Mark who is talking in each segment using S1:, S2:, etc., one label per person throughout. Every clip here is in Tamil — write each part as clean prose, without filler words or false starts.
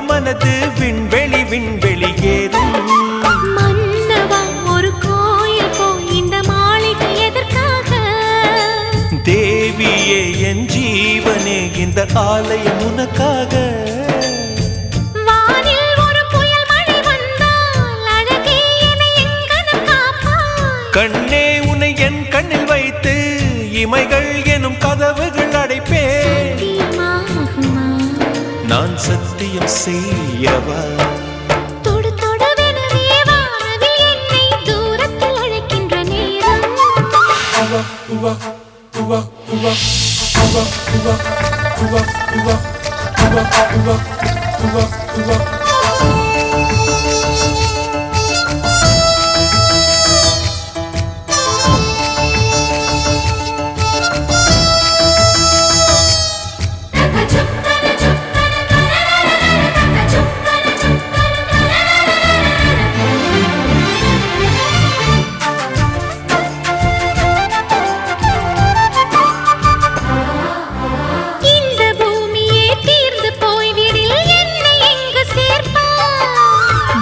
S1: மனது விண்வெளி விண்வெளி ஏறும்.
S2: மன்னவா ஒரு கோயில் போய் இந்த மாளிகை எதற்காக?
S1: தேவியே என் ஜீவனே இந்த ஆலயம் உனக்காக.
S2: வானில் ஒரு புயல் மழை வந்தால் அழகே என்னை எங்கனம் காப்பாய்.
S1: கண்ணே உன்னை என் கண்ணில் வைத்து இமைகள் எனும் கதவுகள் அடைப்பேன்.
S2: சத்தியமாகுமா?
S1: நான் சத்தியம் செய்யவா?
S2: தொடு தொடுவெனவே வானவில் என்னை தூரத்தில் அழைக்கின்ற நேரம்.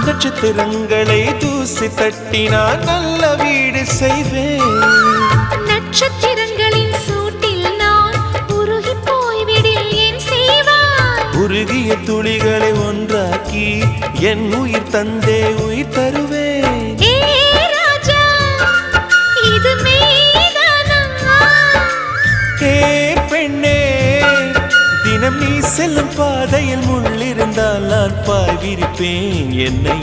S1: நட்சத்திரங்களை தூசி தட்டினால் நல்ல வீடு செய்வேன்.
S2: நட்சத்திரங்களின் சூட்டில் நான் உருகி போய்விடில் ஏன் செய்வாய்?
S1: உருகிய துளிகளை ஒன்றாக்கி என் உயிர் தந்தே உயிர் தருவேன்.
S2: ஏ ராஜா, இது மெய்தானா?
S1: ஏ பெண்ணே, தினம் நீ செல்லும் பாதையில் முள்ளிருந்தால் நான் பாய்விரிப்பேன் என்னை.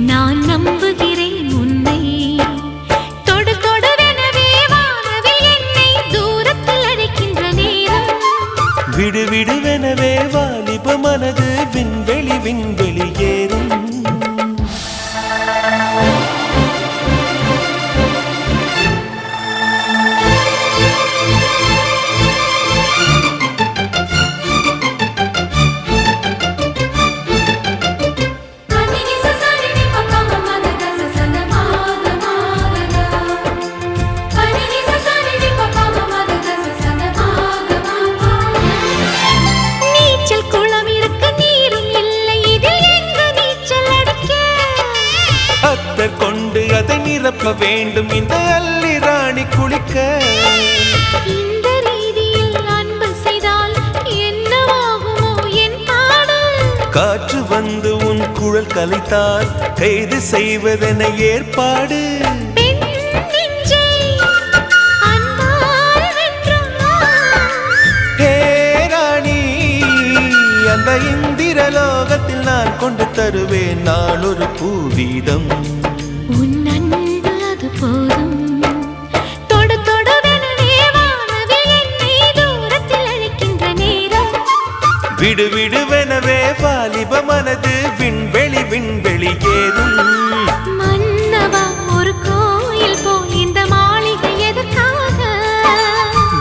S2: நான் நம்புகிறேன் உன்னை. தொடு தொடுவெனவே வானவில் என்னை தூரத்தில் அழைக்கின்ற நேரம்.
S1: விடு விடுவெனவே வாலிப மனது விண்வெளி விண்வெளி ஏறும். கொண்டு அதை நிரப்ப வேண்டும் இந்த அல்லி ராணி குளிக்க.
S2: இந்த ரீதியில் அன்பு செய்தால் என்னவாகுமோ என் பாடல்?
S1: காற்று வந்து உன் குழல் கலைத்தால் கைது செய்வதென ஏற்பாடு.
S2: பெண் நெஞ்சை அன்பால் வென்றாய்.
S1: ஹே ராணி, அந்த இந்திரலோகத்தில் நான் கொண்டு தருவேன் நான் ஒரு பூவீதம்.
S2: உன் அன்பு அது போதும். தொடு தொடுவெனவே வானவில் என்னை தூரத்தில் அழைக்கின்ற நேரம்.
S1: விடு விடுவெனவே வாலிப மனது விண்வெளி விண்வெளி ஏறும்.
S2: மன்னவா ஒரு கோயில் போல் இந்த மாளிகை எதற்காக?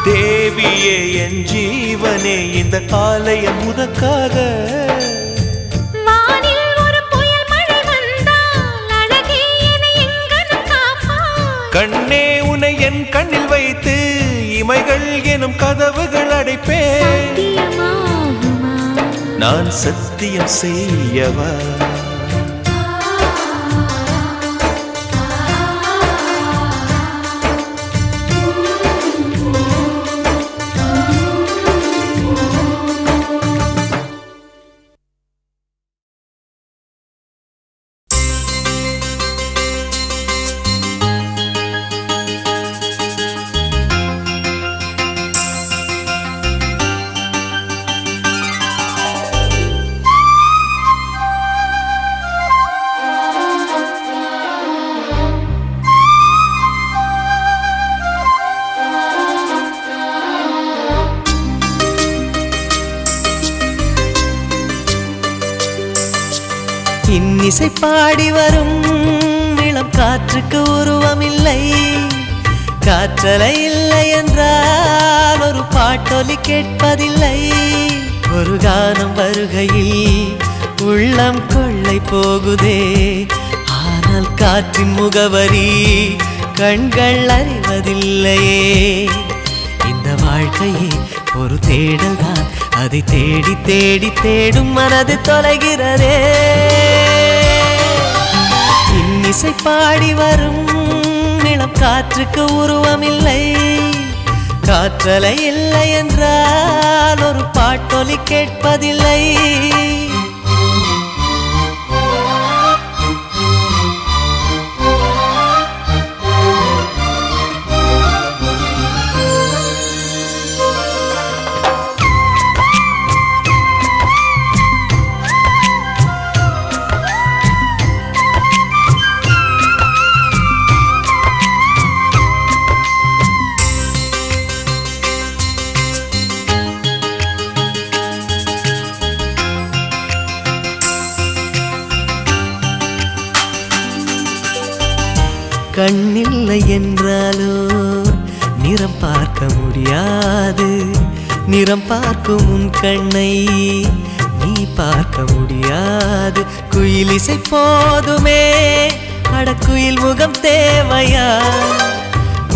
S1: தேவியே என் ஜீவனே இந்த ஆலயம் உனக்காக. கண்ணே உன்னை என் கண்ணில் வைத்து இமைகள் எனும் கதவுகள் அடைப்பேன். நான் சத்தியம் செய்யவா?
S3: இன்னிசை பாடி வரும் இளம் காற்றுக்கு உருவமில்லை. காற்றலை இல்லை என்றால் ஒரு பாட்டொலி கேட்பதில்லை. ஒரு கானம் வருகையில் உள்ளம் கொள்ளை போகுதே. ஆனால் காற்றின் முகவரி கண்கள் அறிவதில்லையே. இந்த வாழ்க்கையே ஒரு தேடல் தான், அதை தேடி தேடி தேடும் மனது தொலைகிறதே இன்னிசை பாடி வரும் இளம் காற்றுக்கு உருவமில்லை காற்றலை இல்லை என்றால் ஒரு பாட்டொலி கேட்பதில்லை கண்ணில்லை என்றாலோ நிறம் பார்க்க முடியாது நிறம் பார்க்கும் உன் கண்ணை நீ பார்க்க முடியாது குயிலிசை போதுமே அடக்குயில் முகம் தேவையா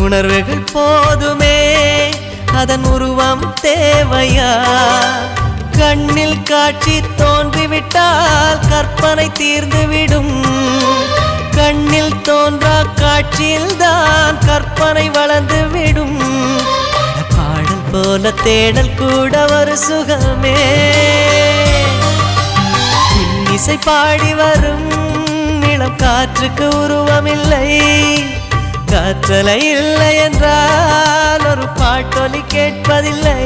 S3: உணர்வுகள் போதுமே அதன் உருவம் தேவையா கண்ணில் காட்சி தோன்றிவிட்டால் கற்பனை தீர்ந்துவிடும் கண்ணில் தோன்றா காட்சியில் தான் கற்பனை வளர்ந்து விடும் பாடல் போல தேடல் கூட ஒரு சுகமே இன்னிசை பாடி வரும் இளம் காற்றுக்கு உருவமில்லை காற்றலை இல்லை என்றால் ஒரு பாட்டொலி கேட்பதில்லை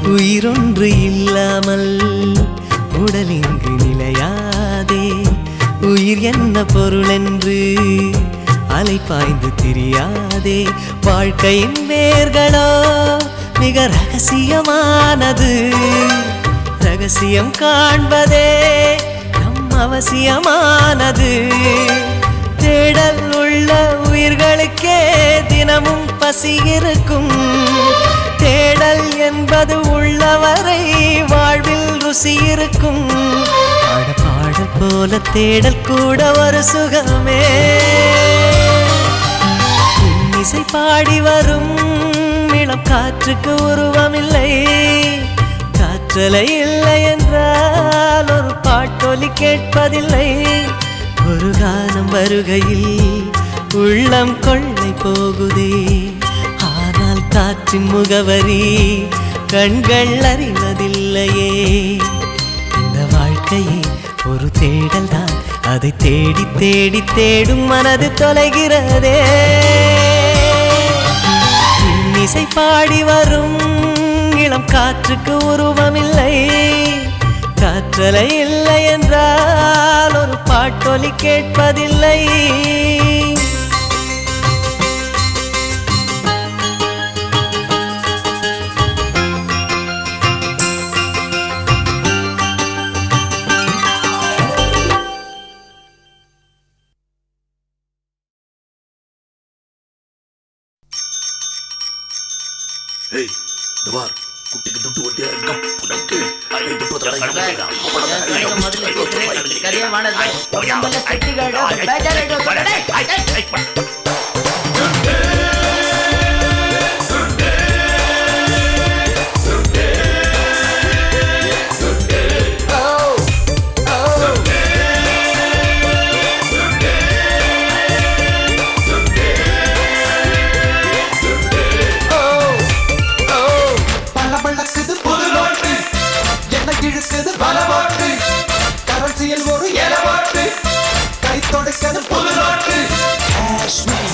S3: உயிரொன்று இல்லாமல் உடல் இங்கு நிலையாதே உயிர் என்ன பொருள் என்று அலைபாய்ந்து தெரியாதே வாழ்க்கையின் வேர்களோ மிக ரகசியமானது ரகசியம் காண்பதே நம் அவசியமானது தேடல் உள்ள உயிர்களுக்கே தினமும் பசி இருக்கும் தேடல் என்பது உள்ளவரை வாழ்வில் ருசி இருக்கும் பாடல் போல தேடல் கூட ஒரு சுகமே இன்னிசை பாடி வரும் இளம் காற்றுக்கு உருவமில்லை காற்றலை இல்லை என்றால் ஒரு பாட்டொலி கேட்பதில்லை ஒரு காலம் வருகையில் உள்ளம் கொள்ளை போகுதே ஆனால் காற்றின் முகவரி கண்கள் அறிவதில்லையே இந்த வாழ்க்கையே ஒரு தேடல் தான் அதை தேடி தேடி தேடும் மனது தொலைகிறதே இன்னிசை பாடி வரும் இளம் காற்றுக்கு உருவமில்லை காற்றலை இல்லை என்றால் ஒரு பாட்டொலி கேட்பதில்லை
S4: ஏய் துவார் குட்டிக்கு துட்டு ஒட்டியா இருக்க புடக்கு ஐ துட்டு
S5: ஒரு எலவாட்டு கை தொடக்கிறது புது நாட்டு காஷ்மீர்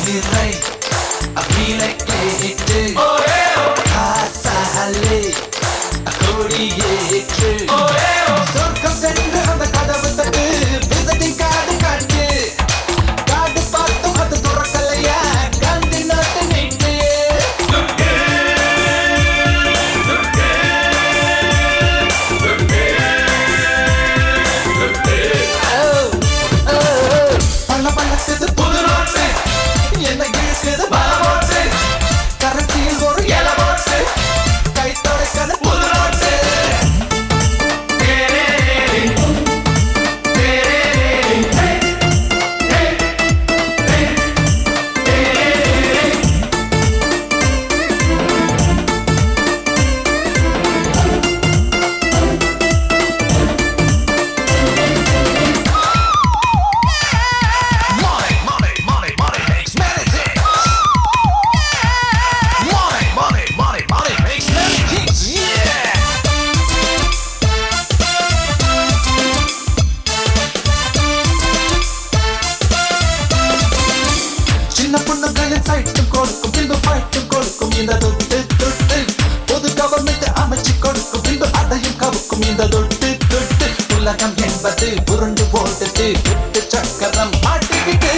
S5: இந்த தொட்டு தொட்டு உலகம் என்பது உருண்டு போட்டுட்டு விட்டு சக்கரம் மாட்டிக்கிட்டு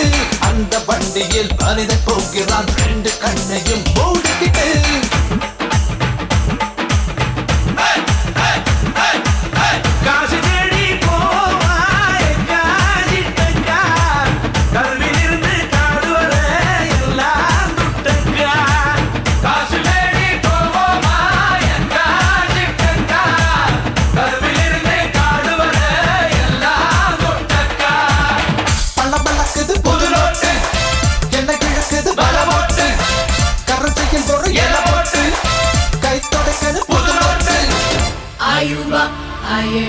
S5: அந்த வண்டியில் மனிதன் போகிறான் ரெண்டு கண்ணையும் மூடிக்கிட்டு
S1: காசு தேடி போவாய் காசிட்டங்கா கல்வியிலிருந்து காடு வர எல்லாம் துட்டங்கா காசு தேடி போவாய் காசிட்டங்கா கல்வியிலிருந்து காடு வர எல்லாம் துட்டங்கா
S5: பள்ளக்குது புது நோட்டு என்ன கிழக்குது பலமோட்டு கரசையில் ஒரு எல போட்டு கை தொடக்கது புது நோட்டு
S2: Ayuba, aye.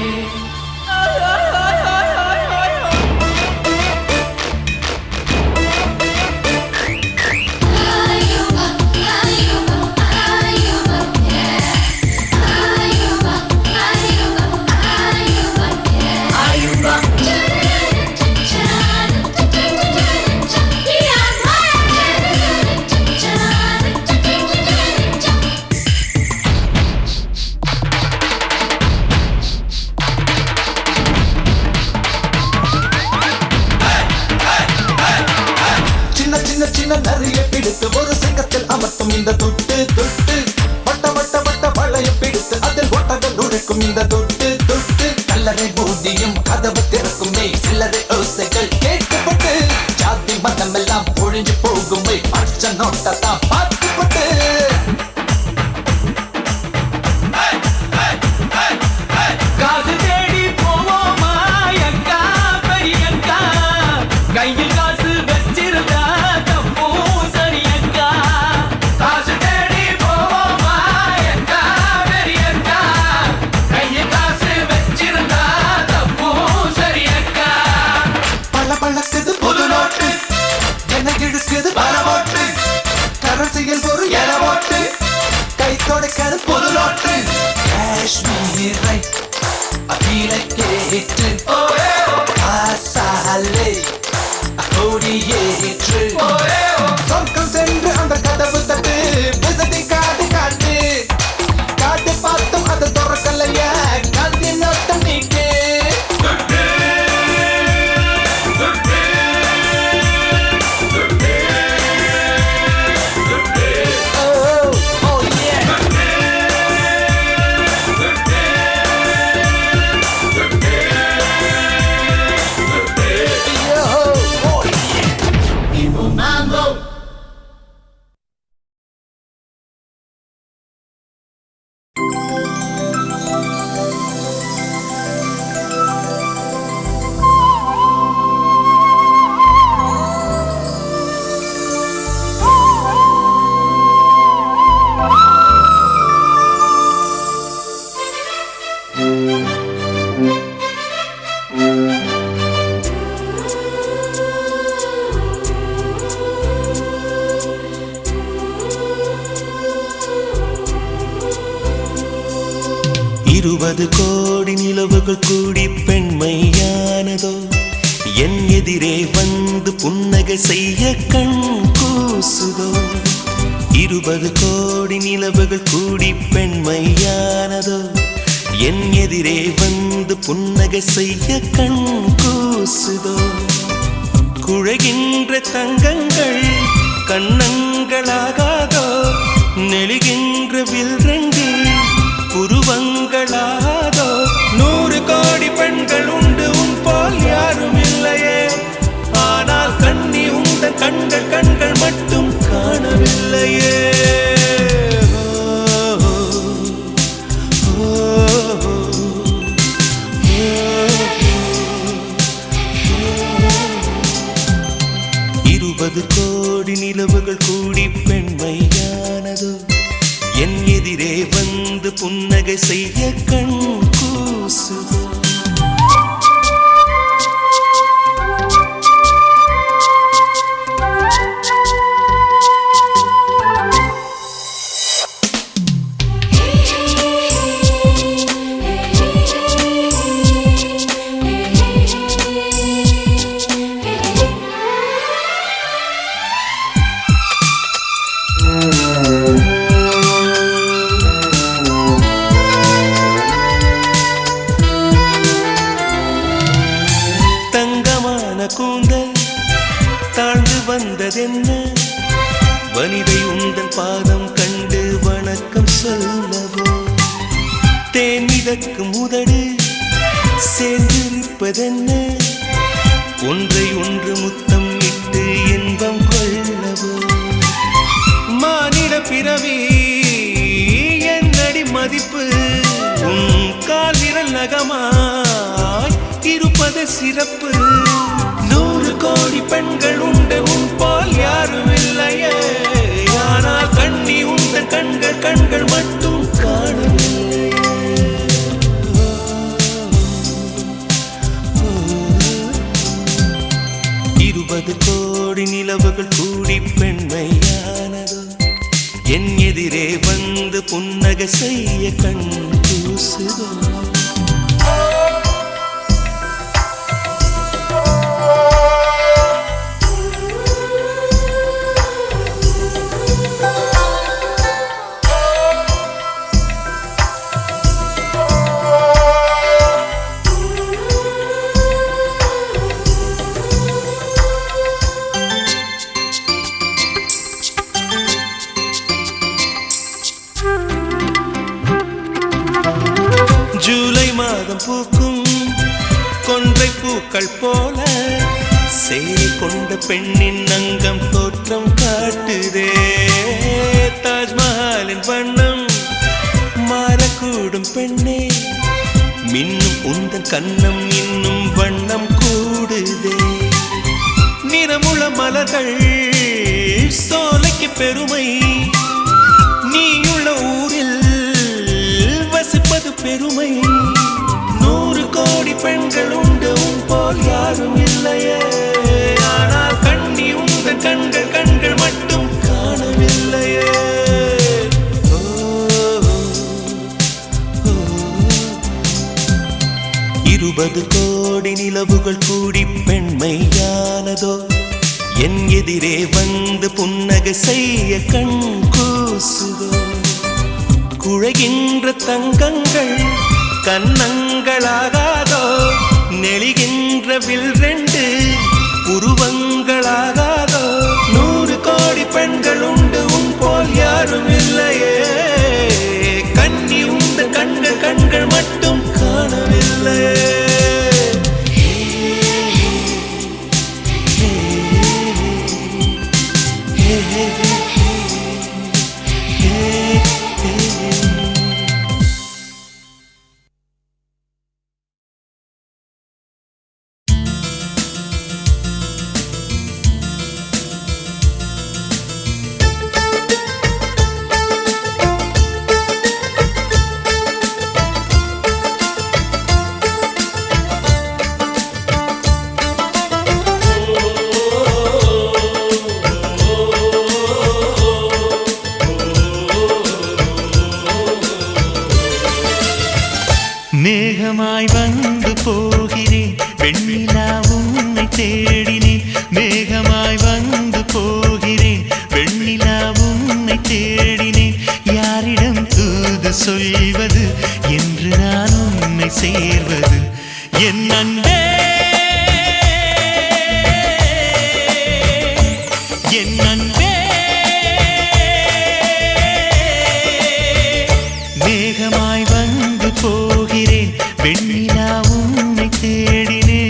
S5: சின்ன நிறைய பிடித்து ஒரு சிங்கத்தில் அமர்த்தும் இந்த துட்டு துட்டு வட்ட வட்ட வட்ட வளைய பிடித்து அதில் ஒட்டக நுழைக்கும் இந்த துட்டு துட்டு கல்லறை பூதியும் கதவு திறக்குமே சில்லறை ஓசைகள் கேட்கப்பட்டு ஜாதி மதம் எல்லாம் ஒழிஞ்சு போகுமே பச்சை நோட்டத்தான் பார்த்துப்பட்டு
S1: காசு தேடி போவோமா அக்கா பெரியக்கா கையில் காசு வச்சிருந்தா தப்போ சரியக்கா காசு தேடி போவோமா அக்கா பெரியக்கா கையில் காசு வச்சிருந்தா தப்போ சரியக்கா
S5: பழக்குது புது நோட்டு என்ன இழுக்குது பலமோட்டு கரன்சியில் ஒரு எல போட்டு கை தொடக்கிறது புது நோட்டு காஷ்மீரை அகில கேட்டு ஆசாலே கொடியேற்று சொர்க்கம் சென்று அந்த கதவு தட்டு விசதி காட்டு காட்டு காட்டு பார்த்தும் அதை துறக்கலையா காந்தி நோட்டம் நீட்டு
S3: இருபது கோடி நிலவுகள் கூடி பெண்மையானதோ என் எதிரே வந்து புன்னகை செய்ய கண் கூசுதோ 20 கோடி நிலவுகள் கூடி பெண்மையானதோ என் எதிரே வந்து புன்னகை செய்ய கண் கூசுதோ குழைகின்ற தங்கங்கள் கண்ணங்களாகாதோ நெழுகின்ற வில்ரங்கில் புருவங்களாதோ 100 கோடி பெண்கள் உண்டு உன் போல் யாரும் இல்லையே ஆனால் கண்ணி உண்ட கண்கள் கண்கள் மட்டும் காணவில்லையே இருபது கோடி நிலவுகள் கூடி பெண்மையானதோ என் எதிரே வந்து மிதக்கும் உதடு சேர்ந்திருப்பதென்ன ஒன்றை ஒன்று முத்தம் இட்டு இன்பம் கொள்ளவோ மானிட பிறவி என்னடி மதிப்பு உன் கால் விரல் நகமாய் இருப்பது சிறப்பு 100 கோடி பெண்கள் உண்டு உன் போல் யாரும் இல்லையே ஆனால் கண்ணி உந்த கண்கள் கண்கள் மட்டும் காணவில்லை 20 கோடி நிலவுகள் கூடி பெண்மையானதோ என் எதிரே வந்து புன்னகை செய்ய கண் கூசுதோ ஜூலை மாதம் பூக்கும் கொன்றை பூக்கள் போல சேரி கொண்ட பெண்ணின் அங்கம் தோற்றம் காட்டுதே தாஜ்மஹாலின் வண்ணம் மாறக்கூடும் பெண்ணே மின்னும் உந்தன் கண்ணம் இன்னும் வண்ணம் கூடுதே நிறமுள்ள மலர்கள் சோலைக்கு பெருமை நீயுள்ள ஊரில் வசிப்பது பெருமை 100 கோடி பெண்கள் உண்டு உன் போல் யாரும் இல்லையே ஆனால் கண்ணி உந்த கண்கள் கண்கள் மட்டும் காணவில்லையே 20 கோடி நிலவுகள் கூடி பெண்மையானதோ என் எதிரே வந்து புன்னகை செய்ய கண் கூசுதோ குழைகின்ற தங்கங்கள் கன்னங்களாகாதோ நெளிகின்ற வில் 2 உருவங்களாகாதோ 100 கோடி பெண்கள் உண்டு உன் போல் யாரும் இல்லையே கண்ணி உந்த கண்கள் கண்கள் மட்டும் காணவில்லையே மேகமாய் வந்து போகிறேன் வெண்ணிலா உன்னை தேடினேன் மேகமாய் வந்து போகிறேன் வெண்ணிலா உன்னை தேடினேன் யாரிடம் தூது சொல்வது என்று நான் உன்னை சேர்வது என் அன்பே என் அன்பே மேகமாய் வந்து போகிறேன் வெண்ணிலா உன்னை தேடினேன்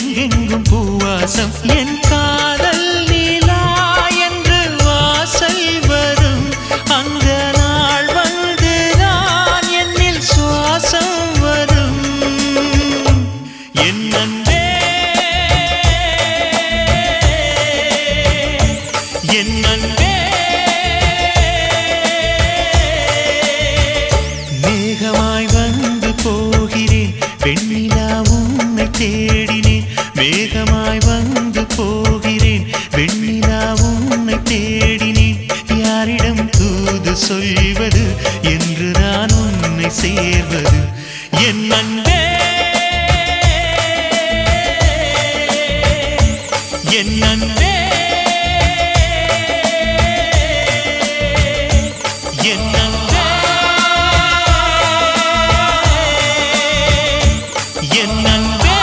S1: எங்கெங்கும் பூவாசம் என் காதல் நீலா என்று வாசல் வரும் அந்த நாள் வந்துதான் என்னில் சுவாசம் வரும் என் அன்பே என் அன்பே மேகமாய் வந்து போகிறேன் வெண்ணிலா உன்னை தேடினேன் மேகமாய் வந்து போகிறேன் வெண்ணிலா உன்னை தேடினேன் யாரிடம் தூது சொல்வது என்று நான் உன்னை சேர்வது என் அன்பே என் அன்பே என் அன்பே என் அன்பே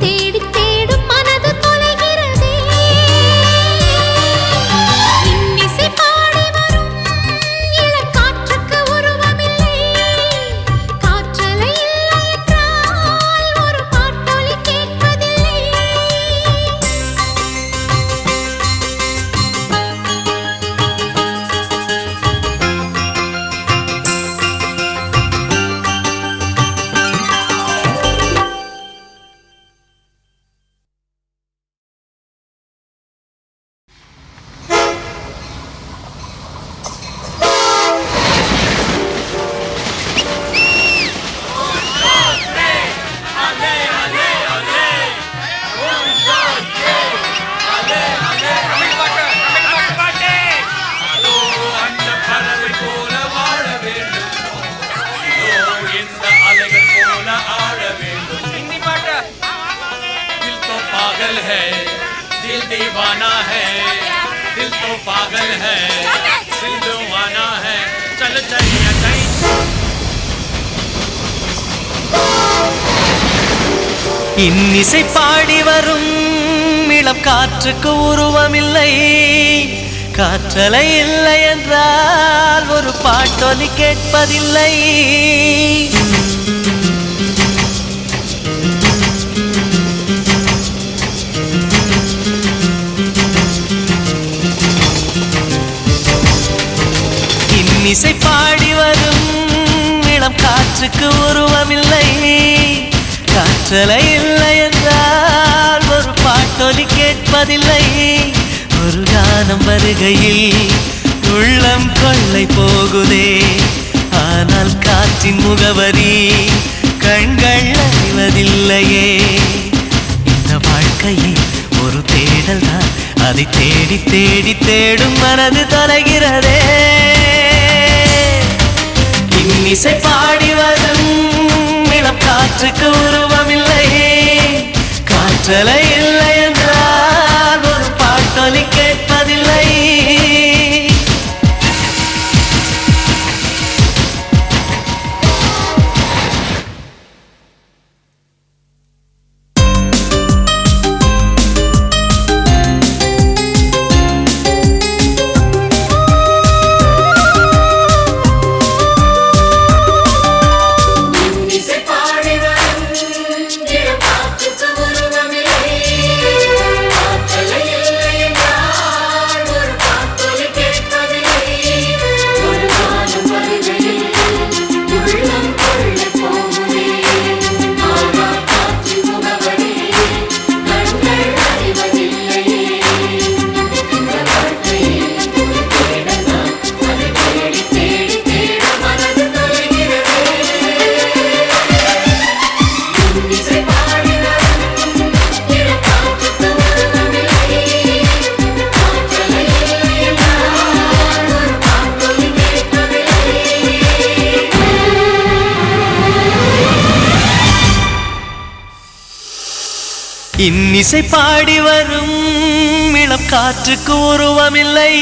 S2: தேடி தேடும் மனது தொலைகிறதே இன்னிசை பாடி வரும் இளம் காற்றுக்கு உருவமில்லை காற்றலை இல்லை என்றால் ஒரு பாட்டொலி கேட்பதில்லை
S3: दिल दीवाना है दिल तो पागल है दिल दीवाना है चल चाहिए चाहिए
S1: இன்னிசை பாடி வரும் இளம் காற்றுக்கு உருவமில்லை காற்றலை இல்லை என்றால் ஒரு பாட்டொலி கேட்பதில்லை இன்னிசை பாடி வரும் இளம் காற்றுக்கு உருவமில்லை காற்றலை இல்லை என்றால் ஒரு பாட்டொலி கேட்பதில்லை ஒரு கானம் வருகையில் உள்ளம் கொள்ளை போகுதே ஆனால் காற்றின் முகவரி கண்கள் அறிவதில்லையே இந்த வாழ்க்கையே ஒரு தேடல் தான் அதை தேடி தேடி தேடும் மனது தொலைகிறதே இன்னிசை பாடி வரும் இளம் காற்றுக்கு உருவமில்லை காற்றலை இல்லை என்றால் ஒரு பாட்டொலி கேட்பதில்லை இன்னிசை பாடி வரும் இளம் காற்றுக்கு உருவமில்லை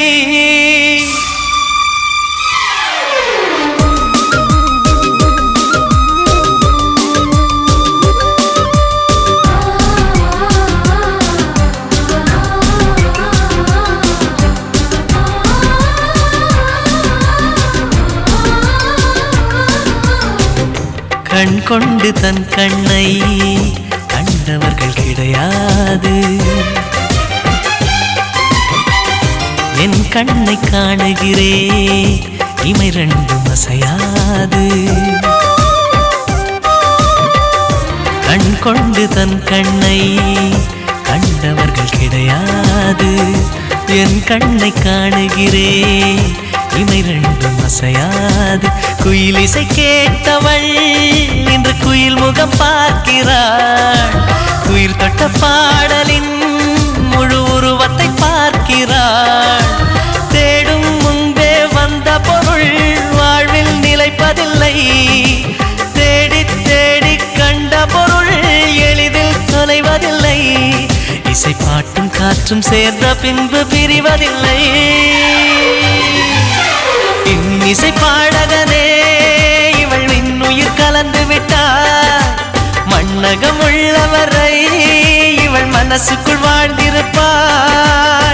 S1: கண் கொண்டு தன் கண்ணை கண்டவர்கள் கிடையாது என் கண்ணை காணுகிறேன் இமை ரெண்டும் அசையாது கண் கொண்டு தன் கண்ணை கண்டவர்கள் கிடையாது என் கண்ணை காணுகிறேன் இமை ரெண்டும் அசையாது குயிலிசை கேட்டவள் இன்று குயில் முகம் பார்க்கிறாள் குயில் தொட்ட பாடலின் முழு உருவத்தை பார்க்கிறாள் தேடும் முன்பே வந்த பொருள் வாழ்வில் நிலைப்பதில்லை தேடி தேடி கண்ட பொருள் எளிதில் தொலைவதில்லை இசை பாட்டும் காற்றும் சேர்ந்த பின்பு பிரிவதில்லை இன்னிசை பாடகனே இவள் இன்னுயிர் கலந்து விட்டாள் மண்
S6: மன்னகம் உள்ளவரை இவள் மனசுக்குள் வாழ்ந்திருப்பாள்